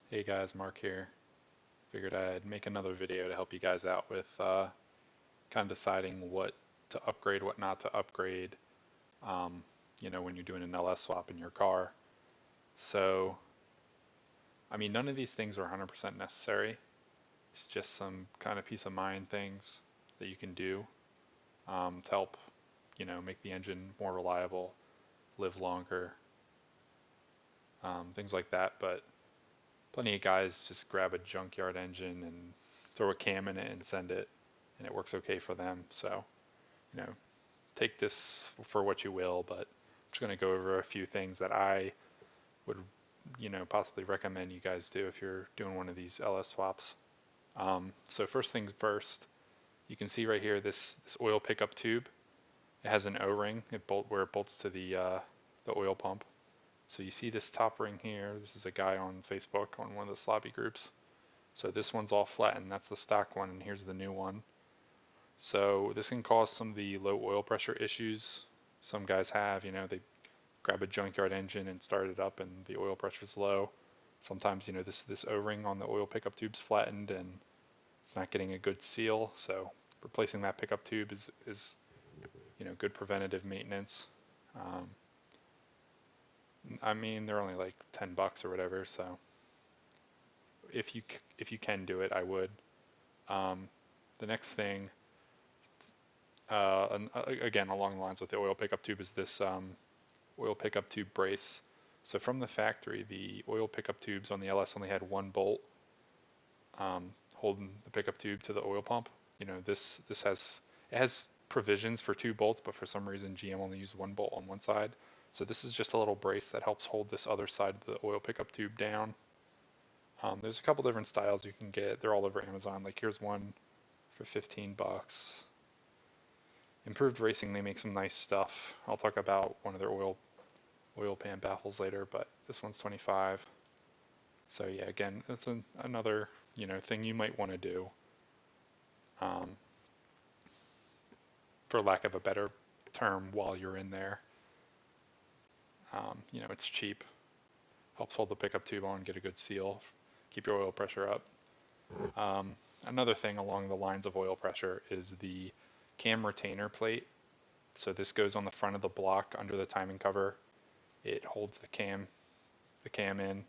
Hey guys, Mark here. Figured I'd make another video to help you guys out with kind of deciding what to upgrade, what not to upgrade, um, when you're doing an LS swap in your car. So, I mean, none of these things are 100% necessary. It's just some kind of peace of mind things that you can do to help, make the engine more reliable, live longer, things like that. But plenty of guys just grab a junkyard engine and throw a cam in it and send it, and it works okay for them. So, you know, take this for what you will, but I'm just going to go over a few things that I would, possibly recommend you guys do if you're doing one of these LS swaps. So first things first, you can see right here this oil pickup tube. It has an O-ring where it bolts to the oil pump. So you see this top ring here. This is a guy on Facebook on one of the sloppy groups. So this one's all flattened. That's the stock one, and here's the new one. So this can cause some of the low oil pressure issues some guys have. They grab a junkyard engine and start it up and the oil pressure is low. Sometimes, this O-ring on the oil pickup tube's flattened and it's not getting a good seal. So replacing that pickup tube is good preventative maintenance. Um, I mean, they're only like $10 or whatever. So if you can do it, I would. Um, the next thing, again, along the lines with the oil pickup tube, is this oil pickup tube brace. So from the factory, the oil pickup tubes on the LS only had one bolt holding the pickup tube to the oil pump. This has provisions for two bolts, but for some reason GM only used one bolt on one side. So this is just a little brace that helps hold this other side of the oil pickup tube down. There's a couple different styles you can get. They're all over Amazon. Like here's one for $15. Improved Racing, they make some nice stuff. I'll talk about one of their oil pan baffles later, but this one's 25. So yeah, again, that's another thing you might want to do, um, for lack of a better term, while you're in there. It's cheap, helps hold the pickup tube on, get a good seal, keep your oil pressure up. Um, Another thing along the lines of oil pressure is the cam retainer plate. So this goes on the front of the block under the timing cover. It holds the cam in.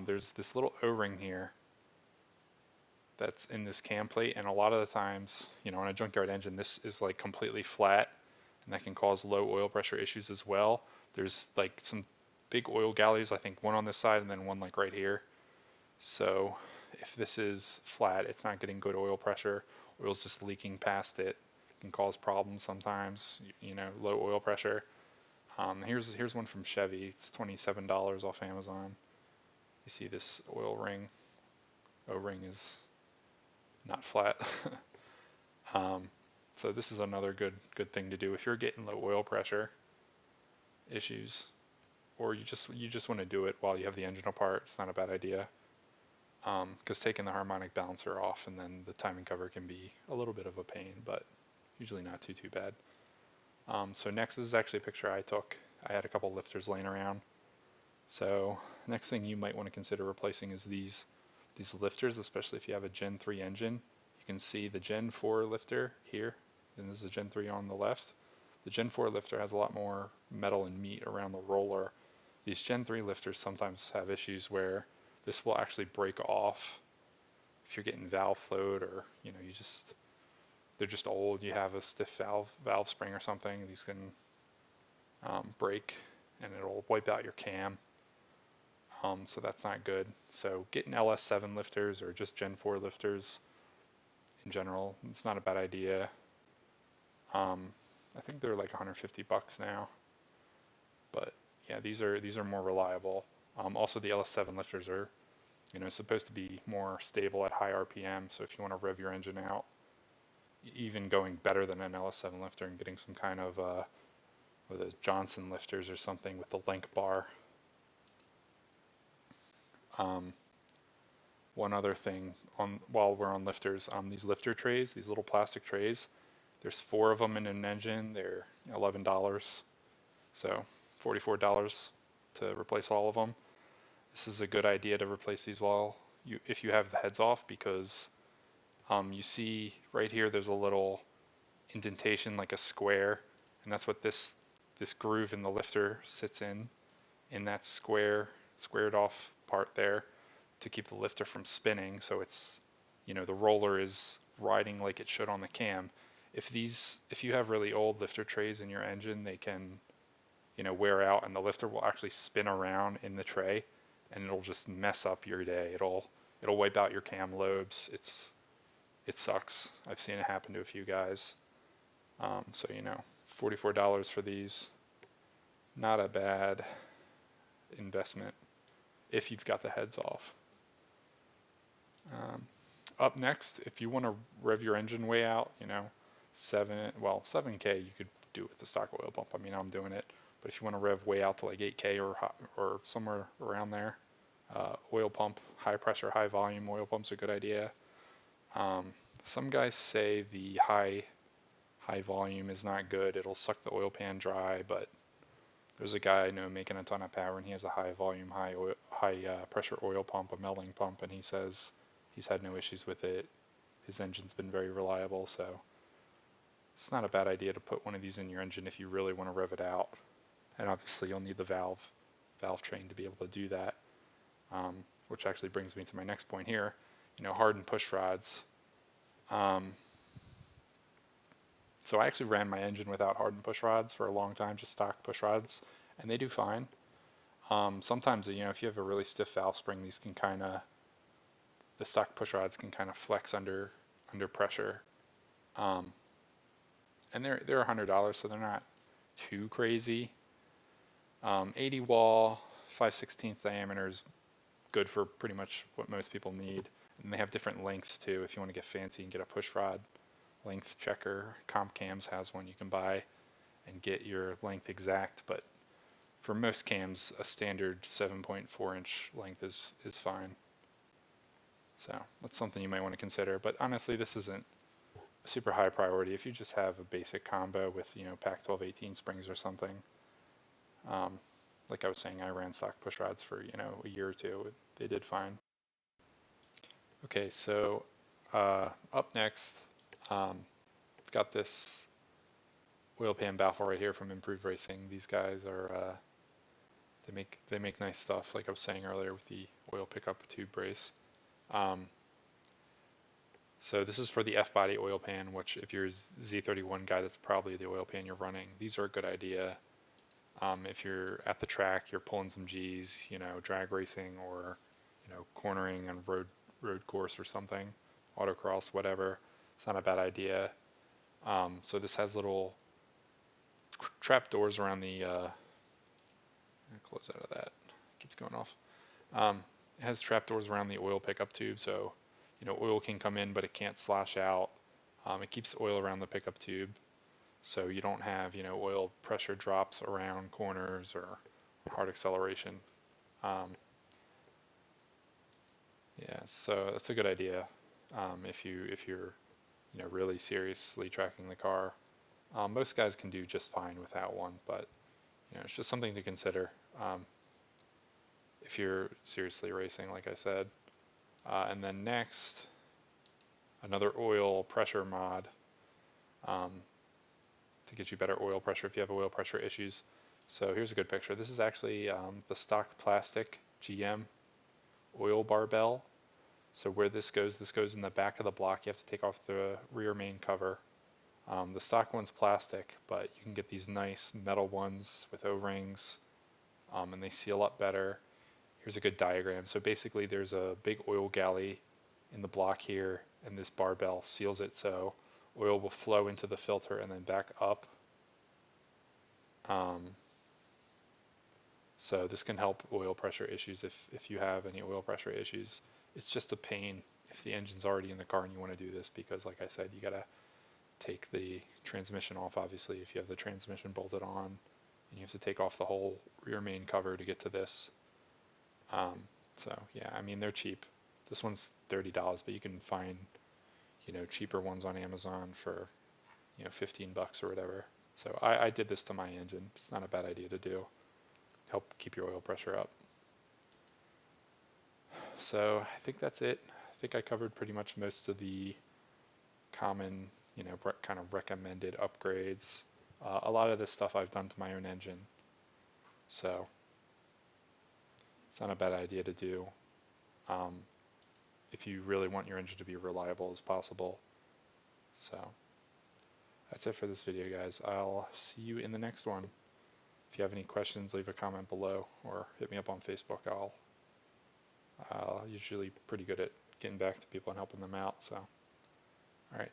There's this little O-ring here that's in this cam plate, and a lot of the times, on a junkyard engine, this is like completely flat, and that can cause low oil pressure issues as well. There's like some big oil galleys, I think one on this side and then one like right here. So if this is flat, it's not getting good oil pressure. Oil's just leaking past it. It can cause problems sometimes, low oil pressure. Here's one from Chevy. It's $27 off Amazon. You see this oil ring. O-ring is not flat. um, so this is another good thing to do if you're getting low oil pressure issues, or you just want to do it while you have the engine apart. It's not a bad idea, because taking the harmonic balancer off and then the timing cover can be a little bit of a pain, but usually not too bad. So next, this is actually a picture I took. I had a couple lifters laying around. So next thing you might want to consider replacing is these lifters, especially if you have a Gen 3 engine. You can see the Gen 4 lifter here, and this is a Gen 3 on the left. The Gen 4 lifter has a lot more metal and meat around the roller. These Gen 3 lifters sometimes have issues where this will actually break off if you're getting valve float, or they're just old. You have a stiff valve spring or something. These can break, and it'll wipe out your cam. So that's not good. So getting LS7 lifters or just Gen 4 lifters in general, it's not a bad idea. I think they're like $150 now, but yeah, these are more reliable. Also, the LS7 lifters are supposed to be more stable at high RPM. So if you want to rev your engine out, even going better than an LS7 lifter and getting some kind of or those Johnson lifters or something with the link bar. Um, One other thing while we're on lifters, these lifter trays, these little plastic trays, there's 4 of them in an engine. They're $11, so $44 to replace all of them. This is a good idea to replace these if you have the heads off, because you see right here there's a little indentation like a square, and that's what this groove in the lifter sits in that squared off part there to keep the lifter from spinning, so it's, the roller is riding like it should on the cam. If you have really old lifter trays in your engine, they can, wear out, and the lifter will actually spin around in the tray, and it'll just mess up your day. It'll wipe out your cam lobes. It sucks. I've seen it happen to a few guys. So $44 for these, not a bad investment if you've got the heads off. Up next, if you want to rev your engine way out, 7K you could do with the stock oil pump. I mean, I'm doing it, but if you want to rev way out to like 8K or somewhere around there, oil pump, high pressure, high volume oil pump's a good idea. Some guys say the high volume is not good. It'll suck the oil pan dry, but there's a guy I know making a ton of power, and he has a high volume, high pressure oil pump, a melting pump, and he says he's had no issues with it. His engine's been very reliable, so it's not a bad idea to put one of these in your engine if you really want to rev it out. And obviously you'll need the valve train to be able to do that, which actually brings me to my next point here. Hardened push rods. So I actually ran my engine without hardened push rods for a long time, just stock push rods, and they do fine. Sometimes, if you have a really stiff valve spring, these can the stock push rods can kind of flex under pressure. And they're $100, so they're not too crazy. 80 wall, 5/16 diameter is good for pretty much what most people need. And they have different lengths too. If you want to get fancy and get a push rod length checker, Comp Cams has one you can buy and get your length exact. But for most cams, a standard 7.4 inch length is fine. So that's something you might want to consider. But honestly, this isn't a super high priority. If you just have a basic combo with, Pac 12 18 springs or something. Like I was saying, I ran stock push rods for, a year or two. They did fine. Okay, so up next, I've got this oil pan baffle right here from Improved Racing. These guys are, they make nice stuff, like I was saying earlier with the oil pickup tube brace. So this is for the F-body oil pan, which if you're a Z31 guy, that's probably the oil pan you're running. These are a good idea. If you're at the track, you're pulling some G's, drag racing or, cornering on road course or something, autocross, whatever. It's not a bad idea. So this has little trap doors around the, close out of that, keeps going off. It has trap doors around the oil pickup tube, so oil can come in, but it can't slosh out. It keeps oil around the pickup tube, so you don't have oil pressure drops around corners or hard acceleration. Yeah, so that's a good idea if you're really seriously tracking the car. Most guys can do just fine without one, but it's just something to consider if you're seriously racing, like I said. And then next, another oil pressure mod to get you better oil pressure if you have oil pressure issues. So here's a good picture. This is actually the stock plastic GM oil barbell. So where this goes in the back of the block. You have to take off the rear main cover. The stock one's plastic, but you can get these nice metal ones with O-rings, and they seal up better. Here's a good diagram. So basically there's a big oil galley in the block here, and this barbell seals it so oil will flow into the filter and then back up. So this can help oil pressure issues if you have any oil pressure issues. It's just a pain if the engine's already in the car and you want to do this, because like I said, you gotta take the transmission off, obviously, if you have the transmission bolted on, and you have to take off the whole rear main cover to get to this. So yeah, I mean, they're cheap. This one's $30, but you can find cheaper ones on Amazon for 15 bucks or whatever. So I did this to my engine. It's not a bad idea to do. Help keep your oil pressure up. So I think that's it. I think I covered pretty much most of the common, kind of recommended upgrades. A lot of this stuff I've done to my own engine, so it's not a bad idea to do um, if you really want your engine to be reliable as possible. So that's it for this video, guys. I'll see you in the next one. If you have any questions, leave a comment below or hit me up on Facebook. I'll usually pretty good at getting back to people and helping them out. So, all right.